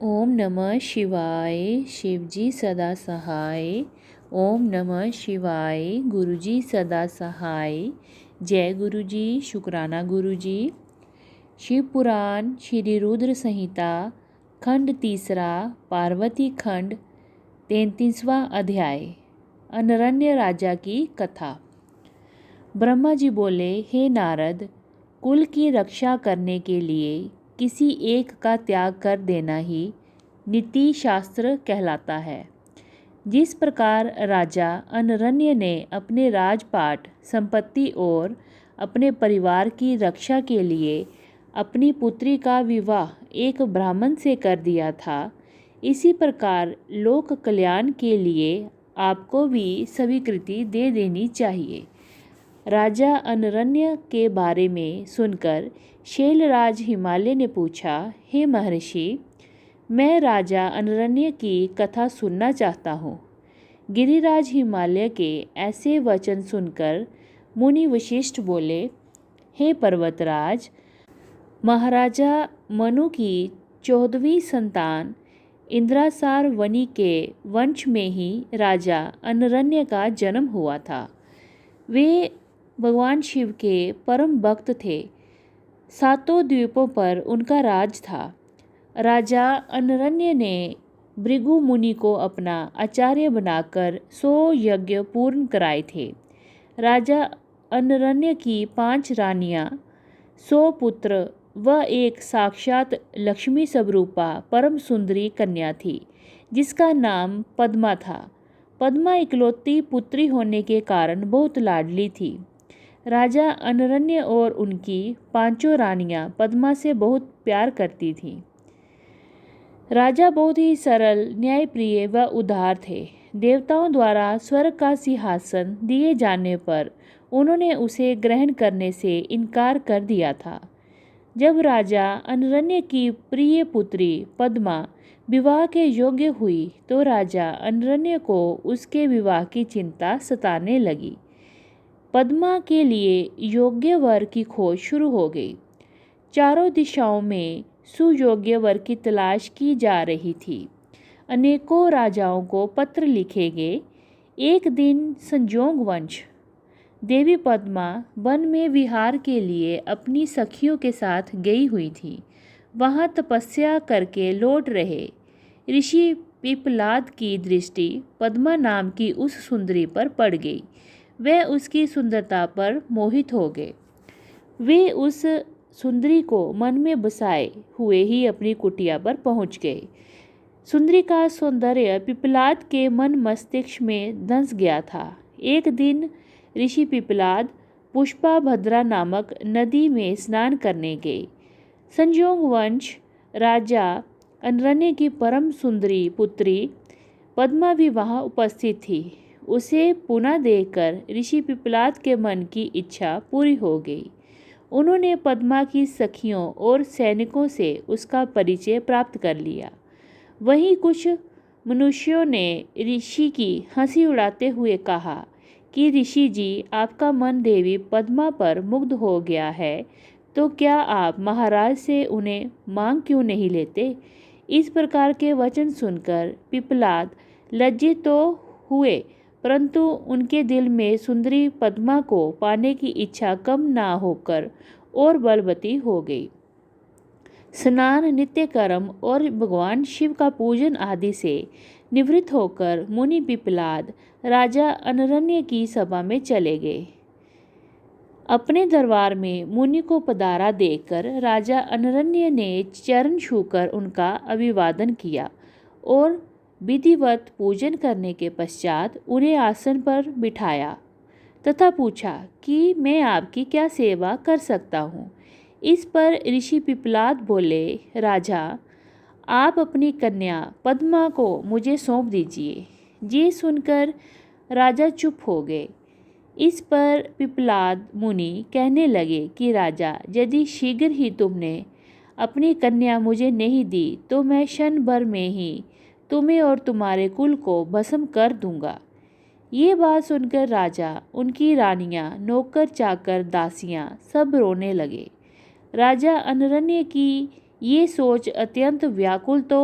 ओम नमः शिवाय। शिवजी सदा सहाय। ओम नमः शिवाय। गुरुजी सदा सहाय। जय गुरुजी। शुक्राना गुरुजी। शिव पुराण श्री रुद्र संहिता खंड तीसरा पार्वती खंड 33वां अध्याय अनरण्य राजा की कथा। ब्रह्मा जी बोले, हे नारद, कुल की रक्षा करने के लिए किसी एक का त्याग कर देना ही नीति शास्त्र कहलाता है। जिस प्रकार राजा अनरण्य ने अपने राजपाट, संपत्ति और अपने परिवार की रक्षा के लिए अपनी पुत्री का विवाह एक ब्राह्मण से कर दिया था, इसी प्रकार लोक कल्याण के लिए आपको भी स्वीकृति दे देनी चाहिए। राजा अनरण्य के बारे में सुनकर शैलराज हिमालय ने पूछा, हे महर्षि, मैं राजा अनरण्य की कथा सुनना चाहता हूँ। गिरिराज हिमालय के ऐसे वचन सुनकर मुनि वशिष्ठ बोले, हे पर्वतराज, महाराजा मनु की 14वीं संतान इंद्रासार वनि के वंश में ही राजा अनरण्य का जन्म हुआ था। वे भगवान शिव के परम भक्त थे। 7 द्वीपों पर उनका राज था। राजा अनरण्य ने भृगु मुनि को अपना आचार्य बनाकर 100 यज्ञ पूर्ण कराए थे। राजा अनरण्य की 5 रानियां, 100 पुत्र व एक साक्षात लक्ष्मी स्वरूपा परम सुंदरी कन्या थी, जिसका नाम पद्मा था। पद्मा इकलौती पुत्री होने के कारण बहुत लाडली थी। राजा अनरण्य और उनकी 5 रानियां पद्मा से बहुत प्यार करती थीं। राजा बहुत ही सरल, न्यायप्रिय व उदार थे। देवताओं द्वारा स्वर्ग का सिंहासन दिए जाने पर उन्होंने उसे ग्रहण करने से इनकार कर दिया था। जब राजा अनरण्य की प्रिय पुत्री पद्मा विवाह के योग्य हुई तो राजा अनरण्य को उसके विवाह की चिंता सताने लगी। पद्मा के लिए योग्य वर की खोज शुरू हो गई। चारों दिशाओं में सुयोग्य वर की तलाश की जा रही थी। अनेकों राजाओं को पत्र लिखे गए। एक दिन संजोग वंश देवी पद्मा वन में विहार के लिए अपनी सखियों के साथ गई हुई थी। वहाँ तपस्या करके लौट रहे ऋषि पिपलाद की दृष्टि पद्मा नाम की उस सुंदरी पर पड़ गई। वे उसकी सुंदरता पर मोहित हो गए। वे उस सुंदरी को मन में बसाए हुए ही अपनी कुटिया पर पहुंच गए। सुंदरी का सौंदर्य पिपलाद के मन मस्तिष्क में धंस गया था। एक दिन ऋषि पिपलाद पुष्पाभद्रा नामक नदी में स्नान करने गए। संजोग वंश राजा अनरण्य की परम सुंदरी पुत्री पद्मा भी वहाँ उपस्थित थी। उसे पुनः देखकर ऋषि पिपलाद के मन की इच्छा पूरी हो गई। उन्होंने पद्मा की सखियों और सैनिकों से उसका परिचय प्राप्त कर लिया। वहीं कुछ मनुष्यों ने ऋषि की हंसी उड़ाते हुए कहा कि ऋषि जी, आपका मन देवी पद्मा पर मुग्ध हो गया है, तो क्या आप महाराज से उन्हें मांग क्यों नहीं लेते? इस प्रकार के वचन सुनकर पिपलाद लज्जित तो हुए, परंतु उनके दिल में सुंदरी पद्मा को पाने की इच्छा कम ना होकर और बलवती हो गई। स्नान, नित्य कर्म और भगवान शिव का पूजन आदि से निवृत्त होकर मुनि पिपलाद राजा अनरण्य की सभा में चले गए। अपने दरबार में मुनि को पधारा देखकर राजा अनरण्य ने चरण छूकर उनका अभिवादन किया और विधिवत पूजन करने के पश्चात उन्हें आसन पर बिठाया तथा पूछा कि मैं आपकी क्या सेवा कर सकता हूँ। इस पर ऋषि पिपलाद बोले, राजा, आप अपनी कन्या पद्मा को मुझे सौंप दीजिए। ये सुनकर राजा चुप हो गए। इस पर पिपलाद मुनि कहने लगे कि राजा, यदि शीघ्र ही तुमने अपनी कन्या मुझे नहीं दी तो मैं क्षण भर में ही तुम्हें और तुम्हारे कुल को भस्म कर दूंगा। ये बात सुनकर राजा, उनकी रानियां, नौकर चाकर, दासियां सब रोने लगे। राजा अनरण्य की ये सोच अत्यंत व्याकुल तो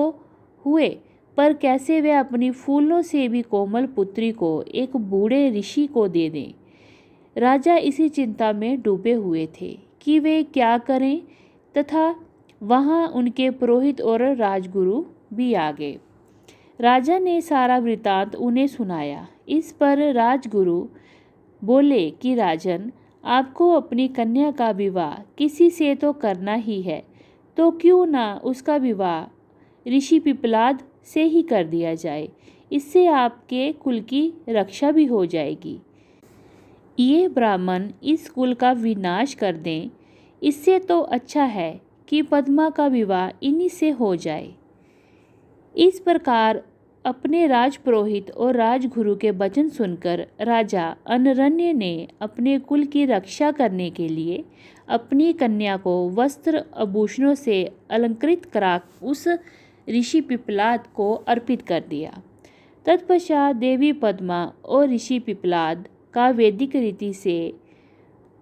हुए, पर कैसे वे अपनी फूलों से भी कोमल पुत्री को एक बूढ़े ऋषि को दे दें। राजा इसी चिंता में डूबे हुए थे कि वे क्या करें, तथा वहाँ उनके पुरोहित और राजगुरु भी आ गए। राजा ने सारा वृतांत उन्हें सुनाया। इस पर राजगुरु बोले कि राजन, आपको अपनी कन्या का विवाह किसी से तो करना ही है, तो क्यों ना उसका विवाह ऋषि पिपलाद से ही कर दिया जाए। इससे आपके कुल की रक्षा भी हो जाएगी। ये ब्राह्मण इस कुल का विनाश कर दें, इससे तो अच्छा है कि पद्मा का विवाह इन्हीं से हो जाए। इस प्रकार अपने राजपुरोहित और राजगुरु के वचन सुनकर राजा अनरण्य ने अपने कुल की रक्षा करने के लिए अपनी कन्या को वस्त्र आभूषणों से अलंकृत करा उस ऋषि पिपलाद को अर्पित कर दिया। तत्पश्चात देवी पद्मा और ऋषि पिपलाद का वैदिक रीति से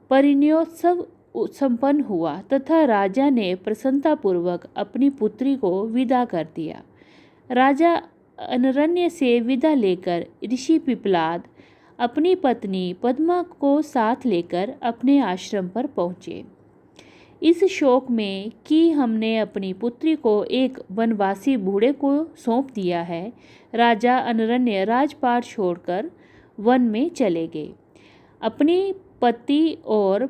परिणयोत्सव संपन्न हुआ तथा राजा ने प्रसन्नतापूर्वक अपनी पुत्री को विदा कर दिया। राजा अनरण्य से विदा लेकर ऋषि पिपलाद अपनी पत्नी पद्मा को साथ लेकर अपने आश्रम पर पहुँचे। इस शोक में कि हमने अपनी पुत्री को एक वनवासी बूढ़े को सौंप दिया है, राजा अनरण्य राजपाट छोड़कर वन में चले गए। अपनी पति और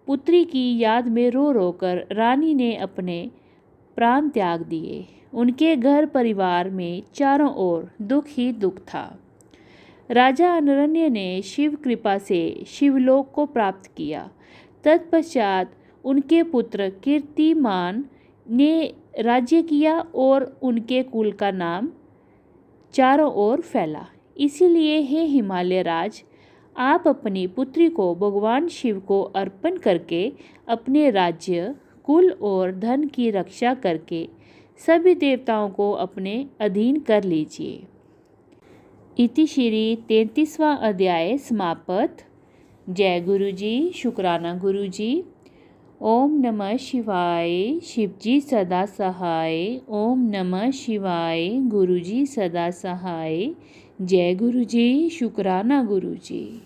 पुत्री की याद में रो रो कर रानी ने अपने प्राण त्याग दिए। उनके घर परिवार में चारों ओर दुख ही दुख था। राजा अनरण्य ने शिव कृपा से शिवलोक को प्राप्त किया। तत्पश्चात उनके पुत्र कीर्तिमान ने राज्य किया और उनके कुल का नाम चारों ओर फैला। इसीलिए हे हिमालय राज, आप अपनी पुत्री को भगवान शिव को अर्पण करके अपने राज्य, कुल और धन की रक्षा करके सभी देवताओं को अपने अधीन कर लीजिए। इति श्री 33वां अध्याय समाप्त। जय गुरु जी, शुक्राना गुरु जी। ओम नमः शिवाय, शिवजी सदा सहाय। ओम नमः शिवाय, गुरु जी सदा सहाय। जय गुरु जी, शुक्राना गुरु जी।